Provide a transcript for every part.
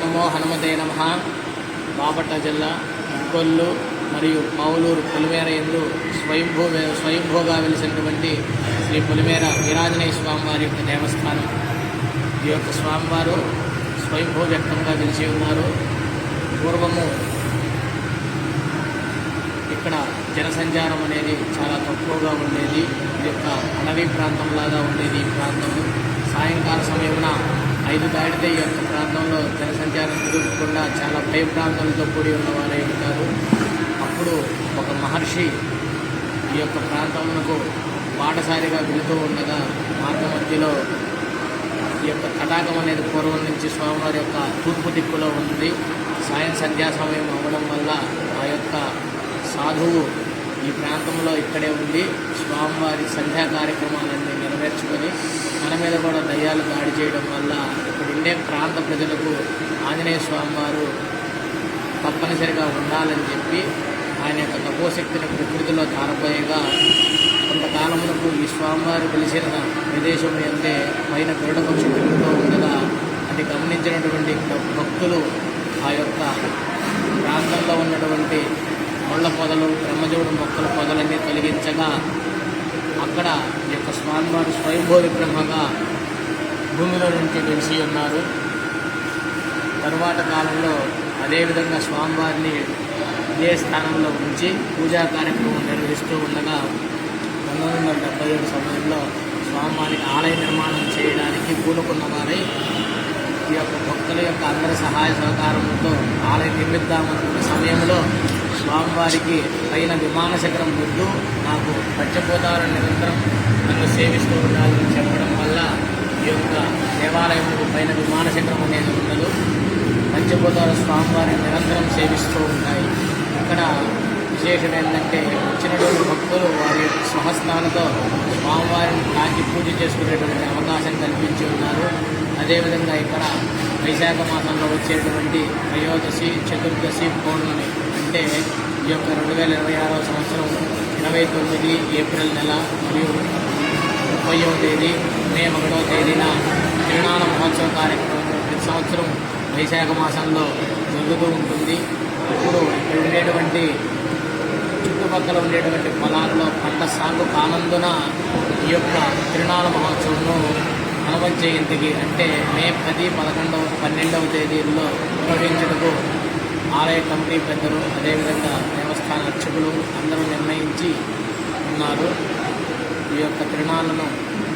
నమో హనుమతే నమః. బాపట్ల జిల్లా ఇంకొల్లు మరియు పావులూరు పొలిమేర యందు స్వయంభూగా వెలిసినటువంటి శ్రీ పొలిమేర వీరాంజనేయ స్వామివారి యొక్క దేవస్థానం. ఈ యొక్క స్వామివారు స్వయంభూ వ్యక్తంగా వెలిసి ఉన్నారు. పూర్వము ఇక్కడ జనసంచారం అనేది చాలా తక్కువగా ఉండేది. ఇది యొక్క అడవి ప్రాంతంలాగా ఉండేది. ఈ ప్రాంతము సాయంకాల సమయమున 5 దాటితే ఈ యొక్క ప్రాంతంలో జనసంచారం తిరుగుకుండా చాలా భయ ప్రాంతాలతో కూడి ఉన్నవారే ఉంటారు. అప్పుడు ఒక మహర్షి ఈ యొక్క ప్రాంతమునకు బాటసారిగా వెళుతూ ఉండగా మార్గ మధ్యలో ఈ యొక్క తటాకం అనేది పూర్వం నుంచి స్వామివారి యొక్క తూర్పు దిక్కులో ఉంది. సంధ్యా సమయం అవ్వడం వల్ల ఆ యొక్క సాధువు ఈ ప్రాంతంలో ఇక్కడే ఉండి స్వామివారి సంధ్యా కార్యక్రమాలన్నీ నెరవేర్చుకొని మన మీద కూడా దయ్యాలు దాడి చేయడం వల్ల ఇక్కడ ఉండే ప్రాంత ప్రజలకు ఆంజనేయ స్వామివారు తప్పనిసరిగా ఉండాలని చెప్పి ఆయన యొక్క తపోశక్తిని ప్రకృతిలో తారపోయేగా కొంతకాలమునకు ఈ స్వామివారు వెలిసిన ప్రదేశం అంటే పైన గరుడ పక్షి తిరుగుతూ ఉండగా అది గమనించినటువంటి భక్తులు ఆ యొక్క ప్రాంతంలో ఉన్నటువంటి ముళ్ళ పొదలు బ్రహ్మజోడు మొక్కల పొదలన్నీ తొలగించగా అక్కడ ఈ యొక్క స్వామివారు స్వయంభూ విగ్రహంగా భూమిలో నుంచి వెలిసి ఉన్నారు. తరువాత కాలంలో అదేవిధంగా స్వామివారిని ఇదే స్థానంలో ఉంచి పూజా కార్యక్రమం నిర్వహిస్తూ ఉండగా 1977 సమయంలో స్వామివారికి ఆలయ నిర్మాణం చేయడానికి పూనుకున్న వారై ఈ యొక్క భక్తుల యొక్క అందరి సహాయ సహకారంతో ఆలయం నిర్మిద్దామనుకున్న సమయంలో స్వామివారికి పైన విమాన శిఖరం వద్దు, నాకు పచ్చపోతారు నిరంతరం నన్ను సేవిస్తూ ఉండాలని చెప్పడం వల్ల ఈ యొక్క దేవాలయం పైన విమాన శిఖరం అనేది ఉండదు. పంచభూతాల స్వామివారిని నిరంతరం సేవిస్తూ ఉంటాయి. ఇక్కడ విశేషం ఏంటంటే వచ్చినటువంటి భక్తులు వారి యొక్క స్వహస్తాలతో స్వామివారిని తాకి పూజ చేసుకునేటువంటి అవకాశం కల్పించి ఉన్నారు. అదేవిధంగా ఇక్కడ వైశాఖ మాసంలో వచ్చేటువంటి త్రయోదశి, చతుర్దశి, పౌర్ణమి అంటే ఈ యొక్క 2026వ సంవత్సరం 29 ఏప్రిల్ నెల మరియు 30వ తేదీ మే 1వ తేదీన తిరునాళ మహోత్సవ కార్యక్రమం ప్రతి సంవత్సరం వైశాఖ మాసంలో జరుగుతూ ఉంటుంది. ఇప్పుడు ఇక్కడ ఉండేటువంటి చుట్టుపక్కల ఉండేటువంటి పొలాల్లో పంట సాగు కానందున ఈ యొక్క తిరునాళ మహోత్సవంలో హనుమ జయంతికి అంటే మే 10, 11, 12వ తేదీల్లో నిర్వహించుటకు ఆలయ కమిటీ పెద్దలు అదేవిధంగా దేవస్థాన అర్చకులు అందరూ నిర్ణయించి ఉన్నారు. ఈ యొక్క తిరునాళ్ళను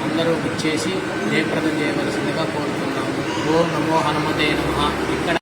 అందరూ ఇచ్చేసి జయప్రదం చేయవలసిందిగా కోరుతున్నాము. ఓం నమో హనుమతే నమః. ఇక్కడ